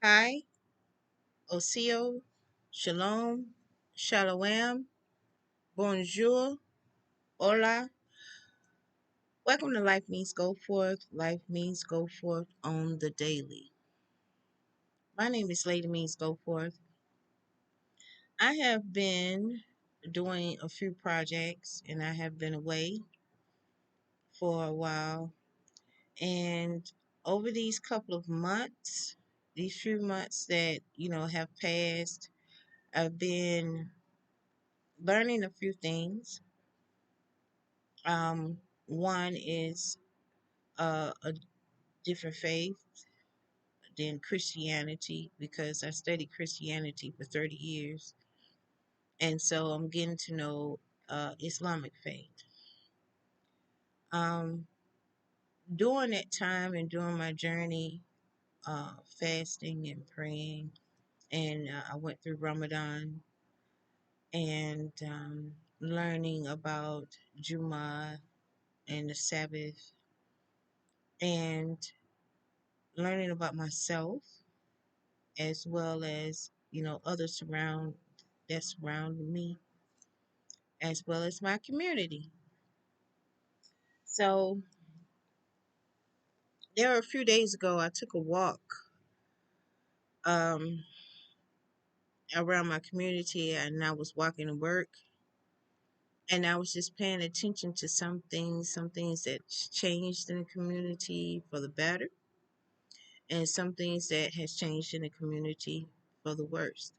Hi, Osio, Shalom, Shalom, Bonjour, Hola. Welcome to Life Means Go Forth. Life Means Go Forth on the daily. My name is Ladie Means Go Forth. I have been doing a few projects and I have been away for a while. And over these couple of months, these few months that, have passed, I've been learning a few things. One is a different faith than Christianity because I studied Christianity for 30 years. And so I'm getting to know Islamic faith. Um, During that time and during my journey, fasting and praying, and I went through Ramadan and learning about Jummah and the Sabbath and learning about myself as well as others that surround me as well as my community. So there were a few days ago I took a walk um, around my community and I was walking to work and I was just paying attention to some things that changed in the community for the better and some things that has changed in the community for the worst.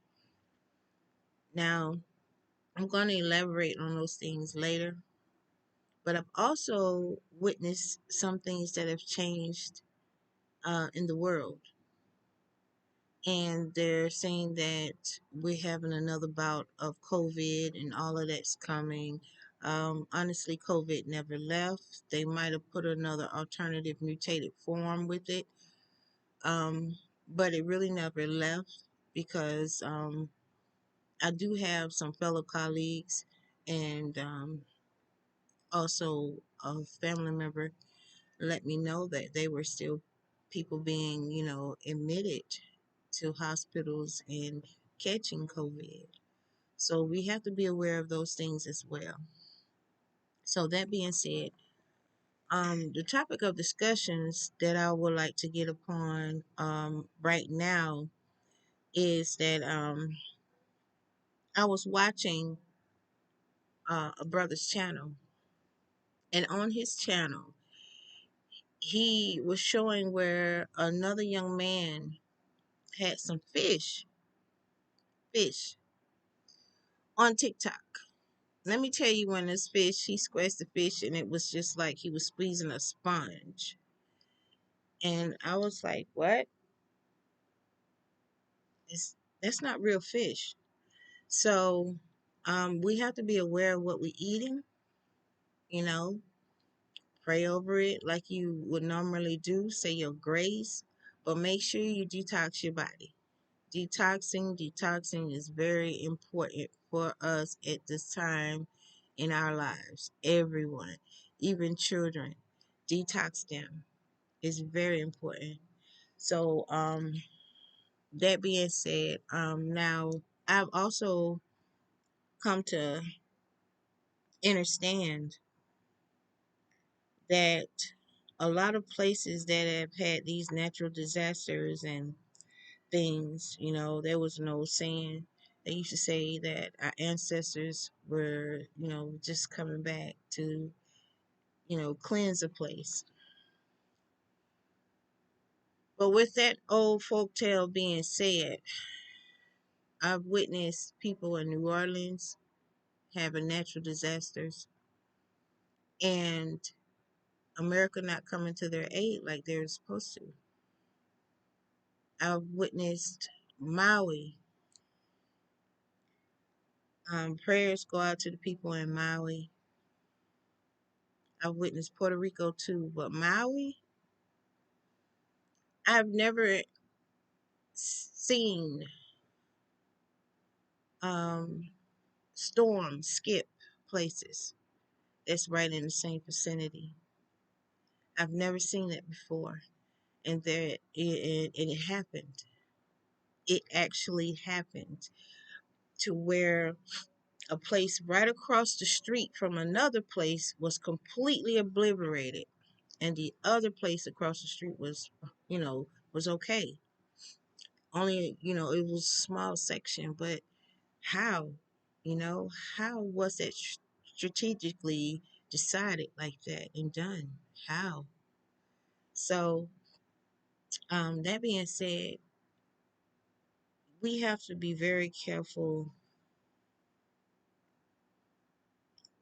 Now I'm going to elaborate on those things later, but I've also witnessed some things that have changed in the world. And they're saying that we're having another bout of COVID and all of that's coming. Honestly, COVID never left. They might have put another alternative mutated form with it, but it really never left because I do have some fellow colleagues and also a family member let me know that they were still people being, admitted to hospitals and catching COVID. So we have to be aware of those things as well. So that being said, the topic of discussions that I would like to get upon right now is that I was watching a brother's channel, and on his channel, he was showing where another young man had some fish on TikTok. Let me tell you, when this fish, he squeezed the fish and it was just like he was squeezing a sponge. And I was like, what? It's, that's not real fish. So we have to be aware of what we're eating, you know, pray over it like you would normally do, say your grace, but make sure you detox your body. Detoxing is very important for us at this time in our lives. Everyone, even children, detox them is very important. So, that being said, now I've also come to understand that a lot of places that have had these natural disasters and things, there was an old saying. They used to say that our ancestors were, just coming back to, cleanse a place. But with that old folk tale being said, I've witnessed people in New Orleans having natural disasters and America not coming to their aid like they're supposed to. I've witnessed Maui. Prayers go out to the people in Maui. I've witnessed Puerto Rico too, but Maui, I've never seen um, storms skip places that's right in the same vicinity. I've never seen that before, and it happened. it actually happened, to where a place right across the street from another place was completely obliterated, and the other place across the street was, was okay. Only, it was a small section, but how? How was it strategically decided like that and done? How? So, that being said, we have to be very careful,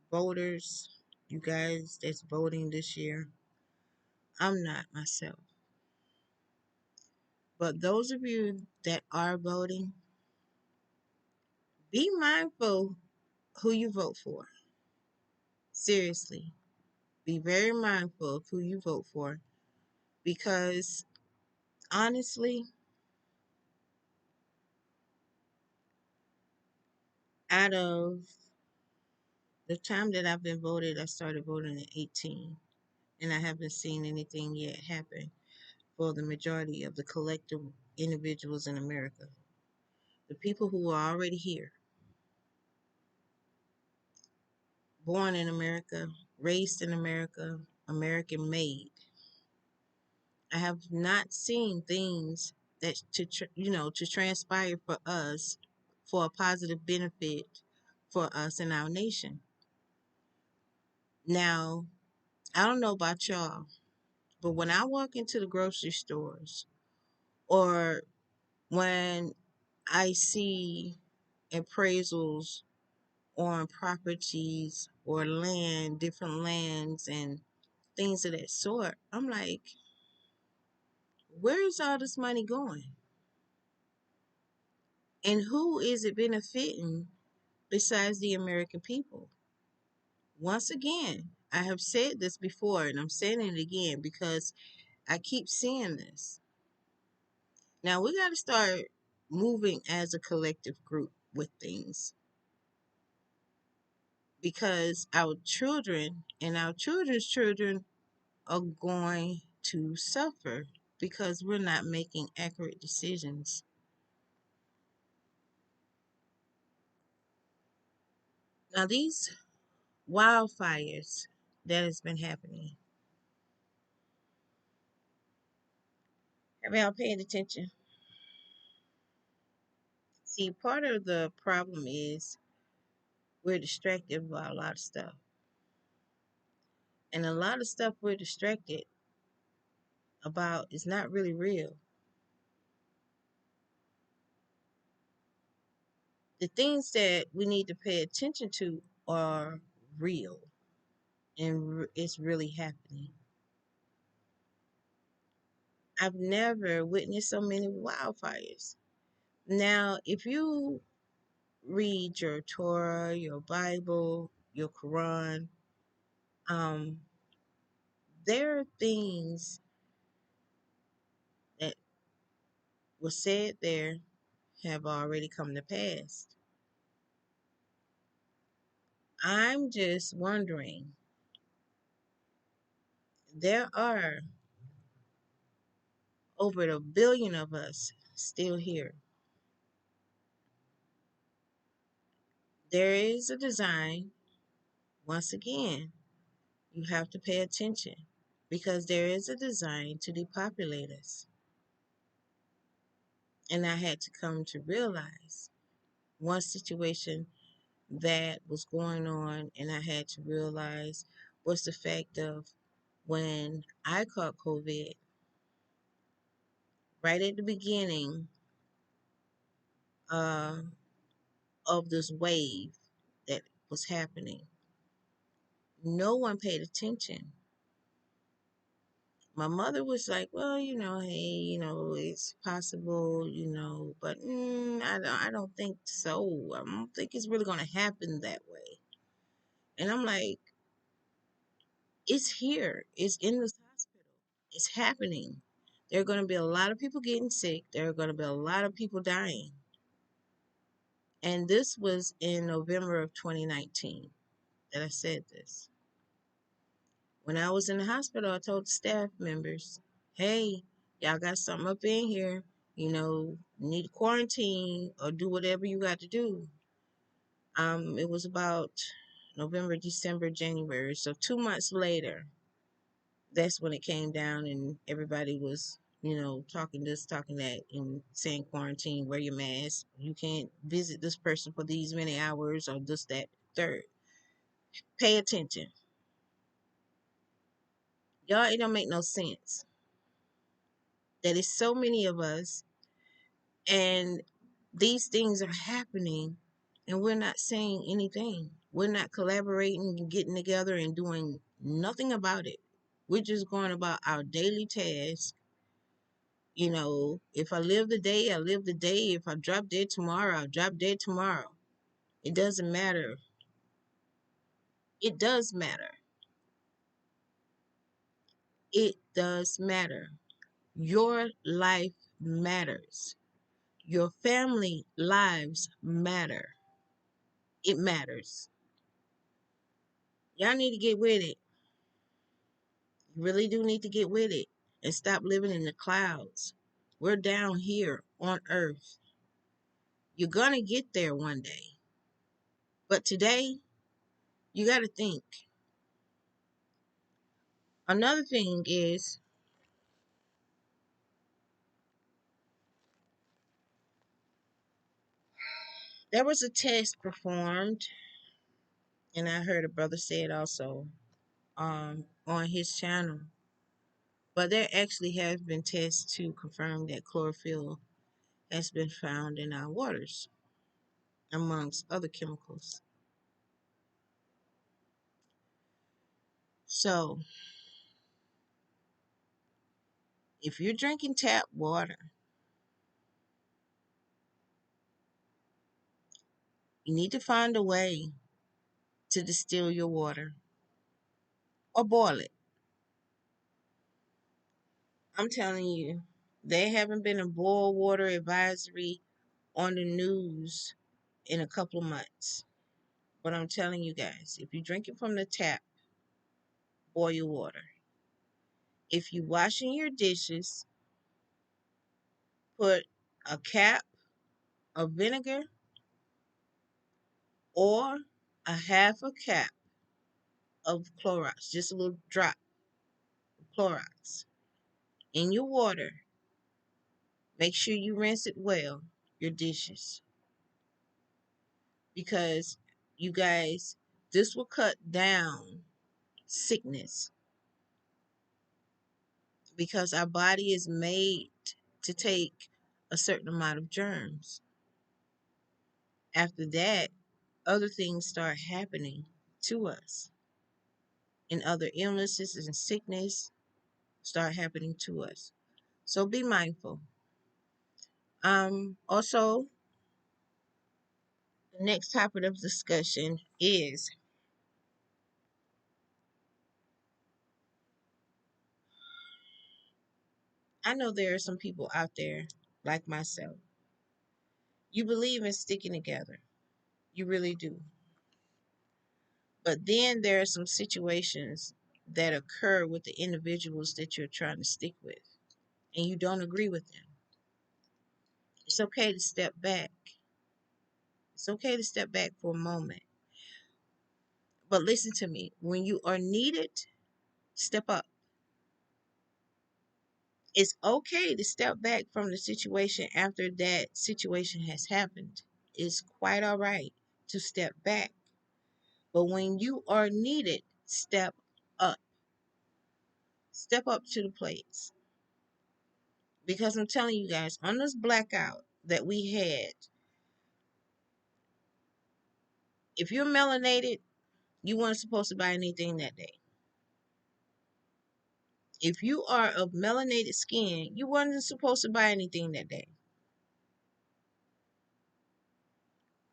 voters, you guys that's voting this year. I'm not myself. But those of you that are voting, be mindful who you vote for. Seriously, be very mindful of who you vote for, because honestly, out of the time that I've been voted, I started voting at 18, and I haven't seen anything yet happen for the majority of the collective individuals in America. The people who are already here, born in America, raised in America, American made. I have not seen things that to transpire for us, for a positive benefit for us and our nation. Now, I don't know about y'all, but when I walk into the grocery stores, or when I see appraisals on properties or land, different lands and things of that sort, I'm like, where is all this money going? And who is it benefiting besides the American people? Once again, I have said this before and I'm saying it again because I keep seeing this. Now we got to start moving as a collective group with things, because our children and our children's children are going to suffer because we're not making accurate decisions. Now, these wildfires that has been happening, have y'all paid attention? See, part of the problem is we're distracted by a lot of stuff. And a lot of stuff we're distracted about is not really real. The things that we need to pay attention to are real, and it's really happening. I've never witnessed so many wildfires. Now, if you read your Torah, your Bible, your Quran, um, there are things that were said there have already come to pass. I'm just wondering, there are over a billion of us still here. There is a design. Once again, you have to pay attention, because there is a design to depopulate us. And I had to come to realize one situation that was going on, and I had to realize was the fact of when I caught COVID, right at the beginning uh, of this wave that was happening. No one paid attention. My mother was like, well, hey, it's possible, but I don't think so. I don't think it's really going to happen that way. And I'm like, it's here. It's in this hospital. It's happening. There are going to be a lot of people getting sick. There are going to be a lot of people dying. And this was in November of 2019 that I said this. When I was in the hospital, I told the staff members, hey, y'all got something up in here. need to quarantine or do whatever you got to do. It was about November, December, January. So 2 months later, that's when it came down and everybody was, talking this, talking that, and saying quarantine, wear your mask. You can't visit this person for these many hours or this, that, third. Pay attention. Y'all, it don't make no sense that it's so many of us and these things are happening and we're not saying anything. We're not collaborating and getting together and doing nothing about it. We're just going about our daily tasks. If I live the day, I live the day. If I drop dead tomorrow, I'll drop dead tomorrow. It doesn't matter. It does matter. It does matter. Your life matters. Your family lives matter. It matters. Y'all need to get with it. You really do need to get with it and stop living in the clouds. We're down here on earth. You're going to get there one day. But today, you got to think. Another thing is, there was a test performed, and I heard a brother say it also on his channel. But there actually has been tests to confirm that chlorophyll has been found in our waters, amongst other chemicals. So, if you're drinking tap water, you need to find a way to distill your water or boil it. I'm telling you, there haven't been a boil water advisory on the news in a couple of months. But I'm telling you guys, if you drink it from the tap, boil your water. If you're washing your dishes, put a cap of vinegar or a half a cap of Clorox, just a little drop of Clorox in your water. Make sure you rinse it well, your dishes. Because you guys, this will cut down sickness because our body is made to take a certain amount of germs. After that, other things start happening to us, and other illnesses and sickness start happening to us. So be mindful. Also, the next topic of discussion is, I know there are some people out there like myself. You believe in sticking together. You really do. But then there are some situations that occur with the individuals that you're trying to stick with, and you don't agree with them. It's okay to step back. It's okay to step back for a moment. But listen to me. When you are needed, step up. It's okay to step back from the situation after that situation has happened. It's quite all right to step back. But when you are needed, step up. Step up to the plate. Because I'm telling you guys, on this blackout that we had, if you're melanated, you weren't supposed to buy anything that day. If you are of melanated skin, you weren't supposed to buy anything that day.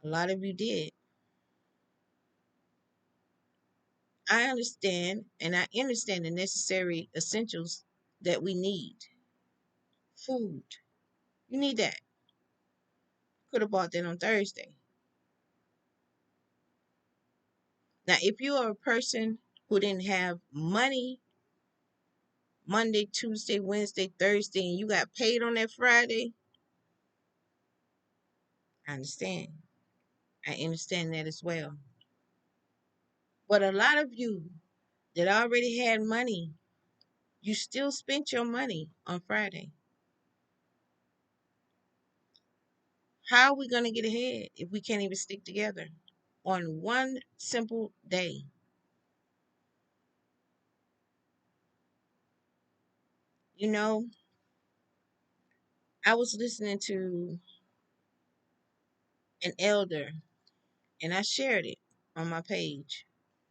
A lot of you did. I understand, and I understand the necessary essentials that we need. Food. You need that. Could have bought that on Thursday. Now, if you are a person who didn't have money Monday, Tuesday, Wednesday, Thursday, and you got paid on that Friday, I understand. I understand that as well. But a lot of you that already had money, you still spent your money on Friday. How are we going to get ahead if we can't even stick together on one simple day? You know, I was listening to an elder and I shared it on my page.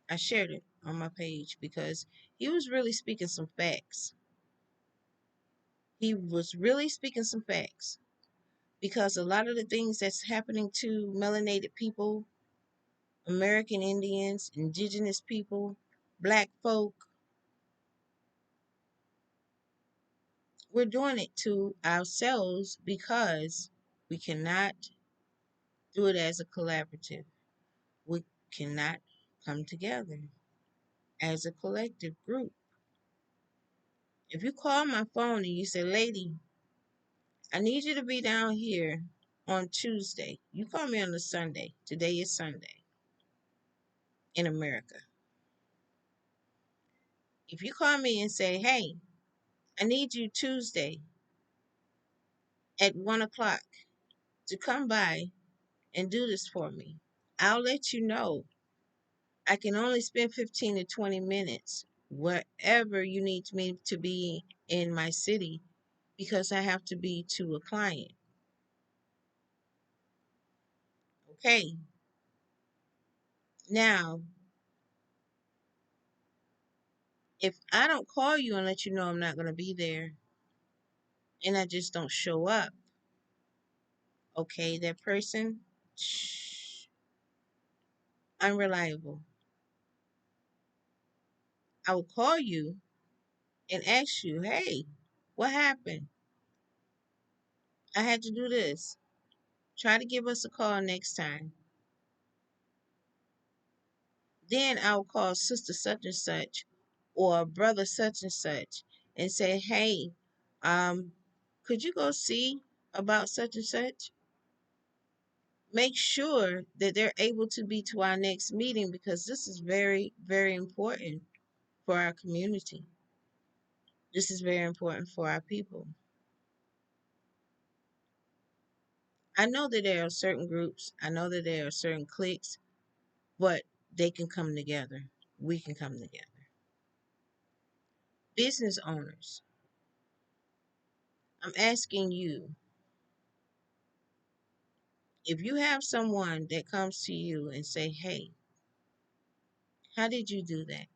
I shared it on my page because he was really speaking some facts. He was really speaking some facts because a lot of the things that's happening to melanated people, American Indians, indigenous people, black folk, we're doing it to ourselves because we cannot do it as a collaborative. We cannot come together as a collective group. If you call my phone and you say, Lady, I need you to be down here on Tuesday. You call me on a Sunday. Today is Sunday in America. If you call me and say, hey, I need you Tuesday at 1 o'clock to come by and do this for me, I'll let you know I can only spend 15 to 20 minutes wherever you need me to be in my city because I have to be to a client. Okay. Now, if I don't call you and let you know I'm not going to be there and I just don't show up, okay, that person, shh, unreliable. I will call you and ask you, hey, what happened? I had to do this. Try to give us a call next time. Then I'll call sister such and such or brother such and such and say, hey, um, could you go see about such and such? Make sure that they're able to be to our next meeting because this is very, very important for our community. This is very important for our people. I know that there are certain groups, I know that there are certain cliques, but they can come together. We can come together. Business owners, I'm asking you, if you have someone that comes to you and say, hey, how did you do that?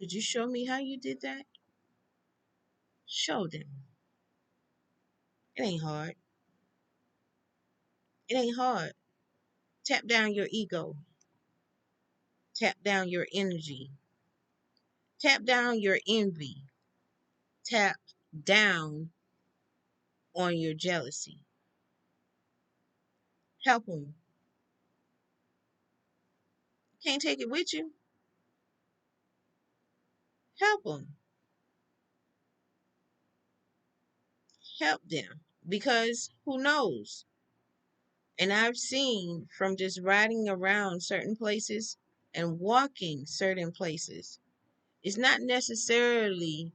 Could you show me how you did that? Show them. It ain't hard. It ain't hard. Tap down your ego. Tap down your energy. Tap down your envy. Tap down on your jealousy. Help them. Can't take it with you? Help them. Help them. Because who knows? And I've seen from just riding around certain places and walking certain places, it's not necessarily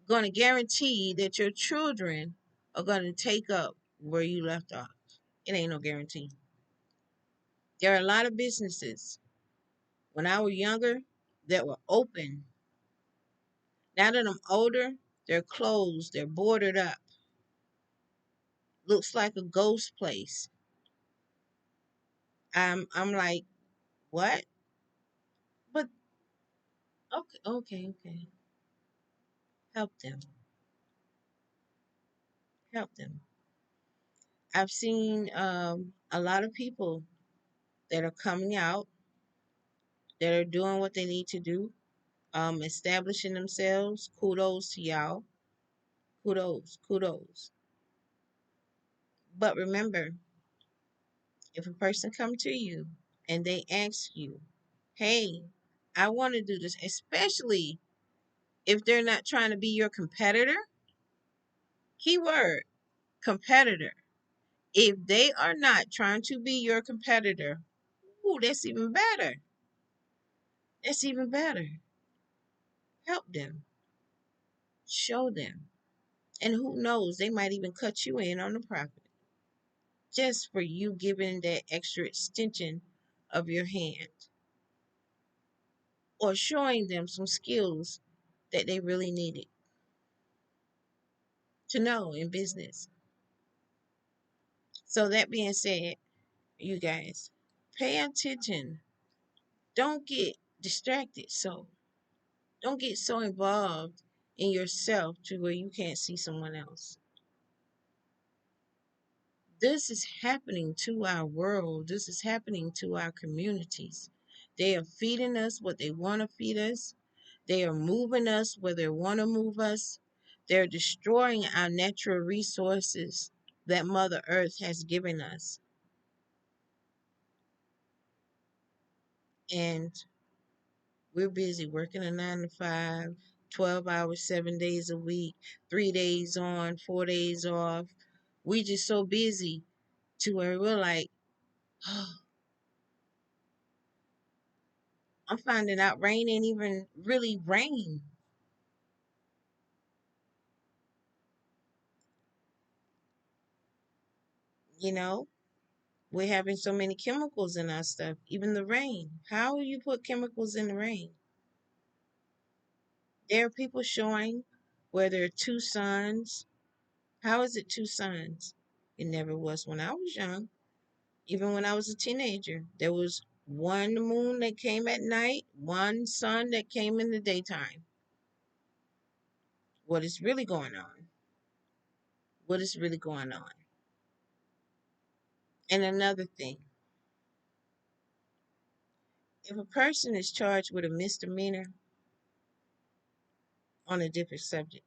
going to guarantee that your children are going to take up where you left off. It ain't no guarantee. There are a lot of businesses when I was younger that were open. Now that I'm older, they're closed, they're boarded up. Looks like a ghost place. I'm like, what? But okay, okay, okay. Help them. Help them. I've seen a lot of people that are coming out that are doing what they need to do, establishing themselves. Kudos to y'all. Kudos, kudos. But remember, if a person come to you and they ask you, hey, I want to do this, especially if they're not trying to be your competitor, keyword competitor. If they are not trying to be your competitor, ooh, that's even better. That's even better. Help them, show them. And who knows, they might even cut you in on the profit just for you giving that extra extension of your hand or showing them some skills that they really needed to know in business. So, that being said, you guys, pay attention. Don't get distracted. So, don't get so involved in yourself to where you can't see someone else. This is happening to our world. This is happening to our communities. They are feeding us what they want to feed us. They are moving us where they want to move us. They're destroying our natural resources that Mother Earth has given us. And we're busy working a 9 to 5, 12 hours, 7 days a week, 3 days on, 4 days off. We just so busy to where we're like, oh, I'm finding out rain ain't even really rain. You know, we're having so many chemicals in our stuff, even the rain. How will you put chemicals in the rain? There are people showing where there are two suns. How is it two suns? It never was when I was young. Even when I was a teenager, there was one moon that came at night, one sun that came in the daytime. What is really going on? What is really going on? And another thing, if a person is charged with a misdemeanor, on a different subject,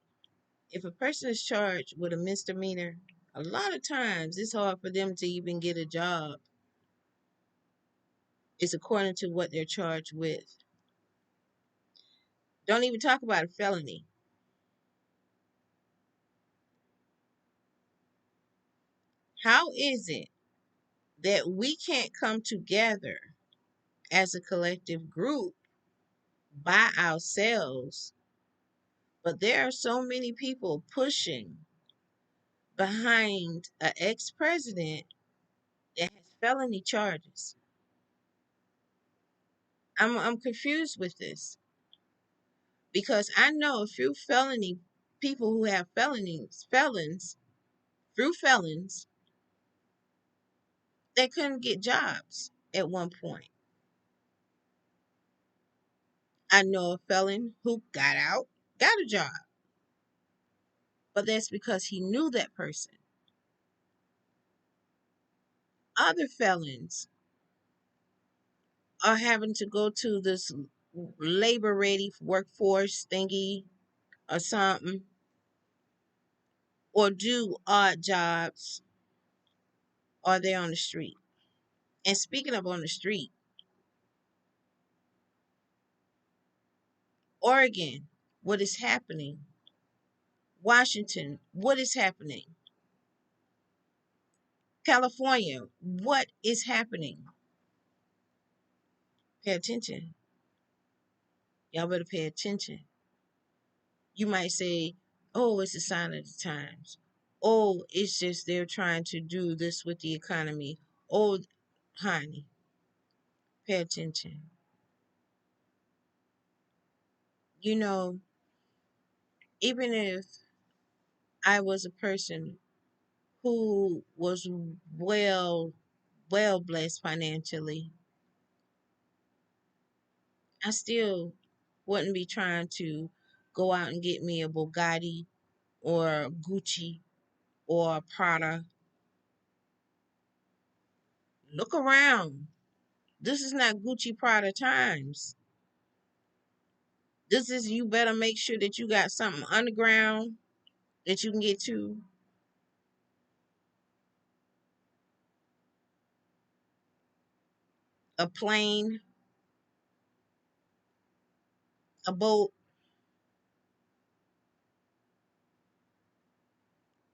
if a person is charged with a misdemeanor, a lot of times it's hard for them to even get a job. It's according to what they're charged with. Don't even talk about a felony. How is it that we can't come together as a collective group by ourselves, but there are so many people pushing behind an ex-president that has felony charges? I'm confused with this because I know a few felony people who have felons, through felons, that couldn't get jobs at one point. I know a felon who got out, got a job, but that's because he knew that person. Other felons are having to go to this labor ready workforce thingy or something, or do odd jobs, or they're on the street. And speaking of on the street, Oregon, what is happening? Washington, what is happening? California, what is happening? Pay attention. Y'all better pay attention. You might say, oh, it's a sign of the times. Oh, it's just they're trying to do this with the economy. Oh, honey, pay attention. You know, even if I was a person who was well blessed financially, I still wouldn't be trying to go out and get me a Bugatti or Gucci or Prada. Look around. This is not Gucci Prada times. This is, you better make sure that you got something underground that you can get to, a plane, a boat,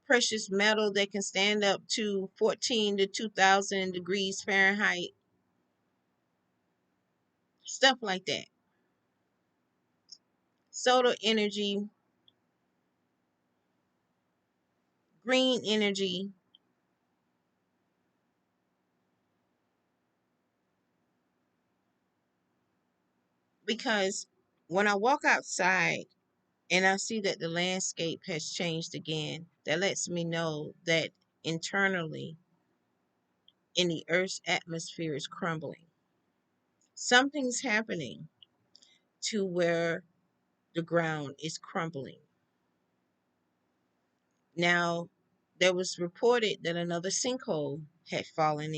precious metal that can stand up to 14 to 2000 degrees Fahrenheit, stuff like that. Solar energy, green energy. Because when I walk outside and I see that the landscape has changed again, that lets me know that internally in the Earth's atmosphere is crumbling. Something's happening to where the ground is crumbling. Now, there was reported that another sinkhole had fallen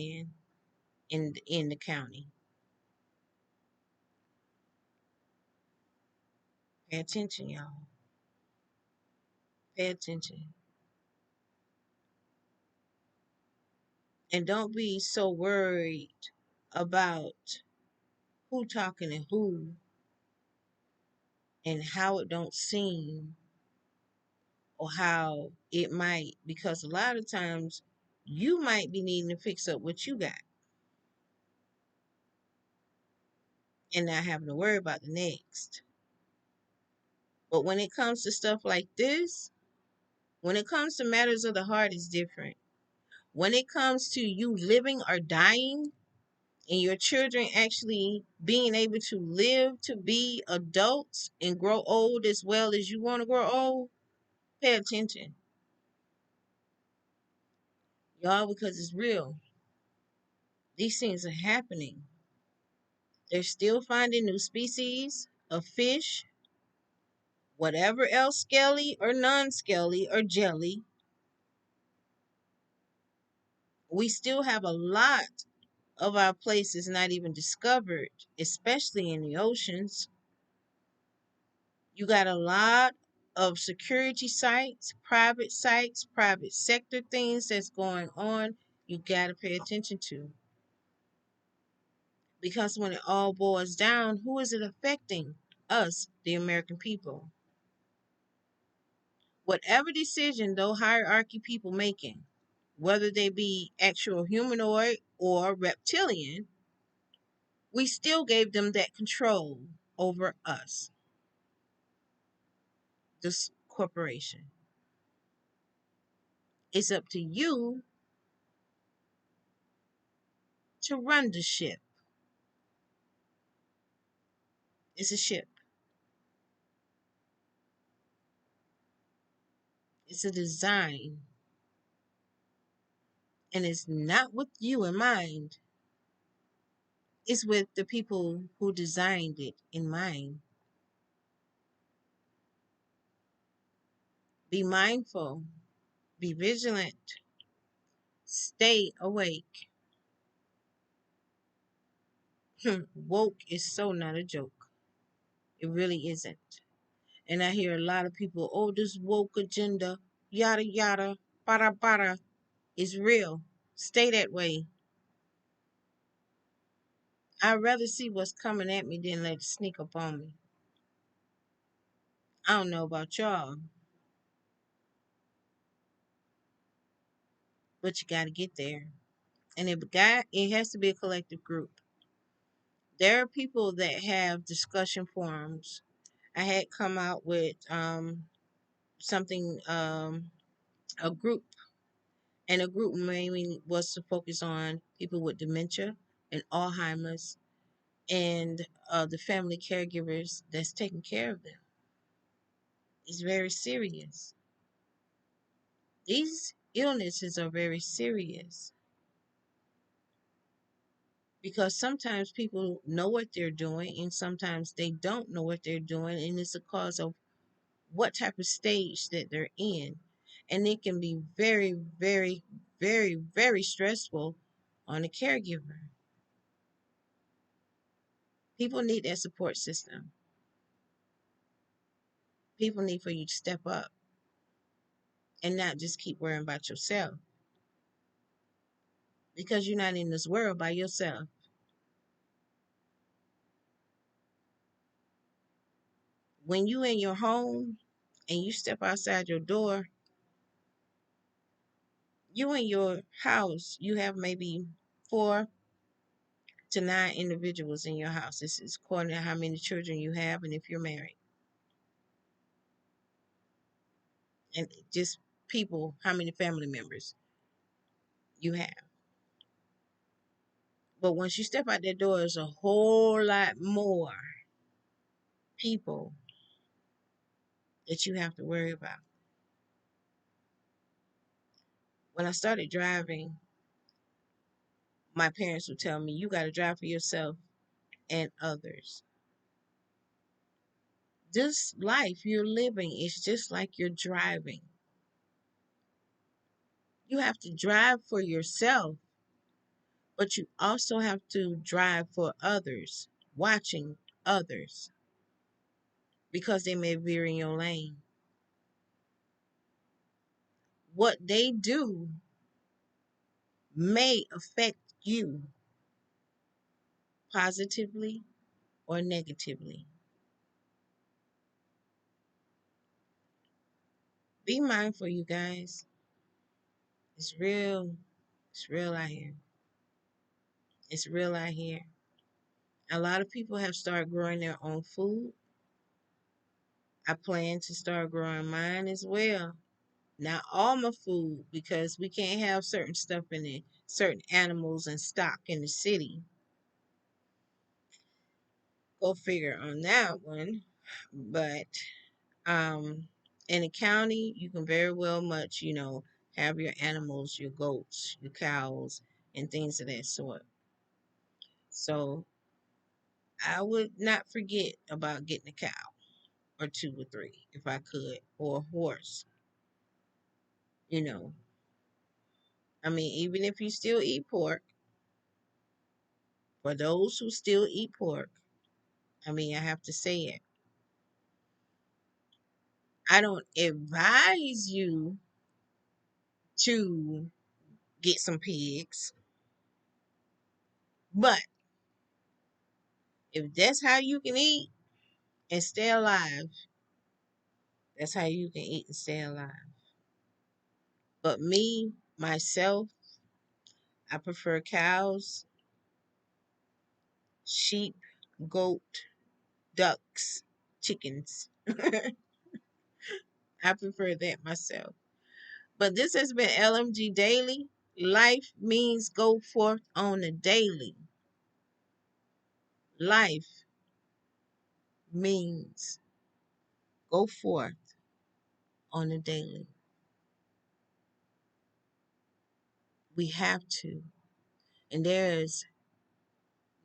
in the county. Pay attention, y'all. Pay attention. And don't be so worried about who talking to who and how it don't seem or how it might, because a lot of times you might be needing to fix up what you got and not having to worry about the next. But when it comes to stuff like this, when it comes to matters of the heart, it's different. When it comes to you living or dying and your children actually being able to live to be adults and grow old as well as you want to grow old, pay attention, y'all, because it's real. These things are happening. They're still finding new species of fish, whatever else, scaly or non-scaly or jelly. We still have a lot of our places not even discovered, especially in the oceans. You got a lot of security sites, private sector things that's going on. You got to pay attention to. Because when it all boils down, who is it affecting? Us, the American people. Whatever decision those hierarchy people making, whether they be actual humanoid or reptilian, we still gave them that control over us, this corporation. It's up to you to run the ship. It's a ship. It's a design. And it's not with you in mind. It's with the people who designed it in mind. Be mindful. Be vigilant. Stay awake. Woke is so not a joke. It really isn't. And I hear a lot of people, oh, this woke agenda, yada yada, bada bada, is real. Stay that way. I'd rather see what's coming at me than let it sneak up on me. I don't know about y'all, but you got to get there. And it has to be a collective group. There are people that have discussion forums. I had come out with something, a group, and a group mainly was to focus on people with dementia and Alzheimer's and the family caregivers that's taking care of them. It's very serious. These illnesses are very serious because sometimes people know what they're doing and sometimes they don't know what they're doing, and it's a cause of what type of stage that they're in. And it can be very, very, very, very stressful on a caregiver. People need that support system. People need for you to step up and not just keep worrying about yourself because you're not in this world by yourself. When you in your home and you step outside your door, You in your house, you have maybe 4 to 9 individuals in your house. This is according to how many children you have and if you're married. And just people, how many family members you have. But once you step out that door, there's a whole lot more people that you have to worry about. When I started driving, my parents would tell me, you got to drive for yourself and others. This life you're living is just like you're driving. You have to drive for yourself, but you also have to drive for others, watching others because they may veer in your lane. What they do may affect you positively or negatively. Be mindful, you guys. It's real. It's real out here. It's real out here. A lot of people have started growing their own food. I plan to start growing mine as well. Not all my food because we can't have certain stuff in it, certain animals and stock in the city. Go figure on that one. But in the county, you can very well much, have your animals, your goats, your cows, and things of that sort. So I would not forget about getting a cow or 2 or 3 if I could, or a horse. You know, I mean, even if you still eat pork, for those who still eat pork, I mean, I have to say it. I don't advise you to get some pigs, but if that's how you can eat and stay alive, that's how you can eat and stay alive. But me, myself, I prefer cows, sheep, goat, ducks, chickens. I prefer that myself. But this has been LMG Daily. Life means go forth on the daily. Life means go forth on the daily. We have to. And there's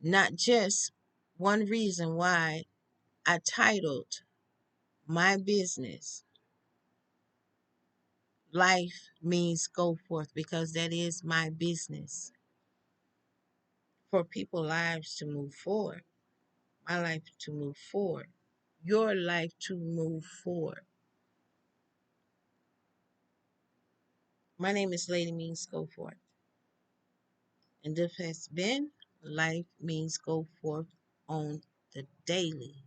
not just one reason why I titled my business Life Means Go Forth, because that is my business. For people's lives to move forward, my life to move forward, your life to move forward. My name is Lady Means Go Forth. And this has been Life Means Go Forth on the daily.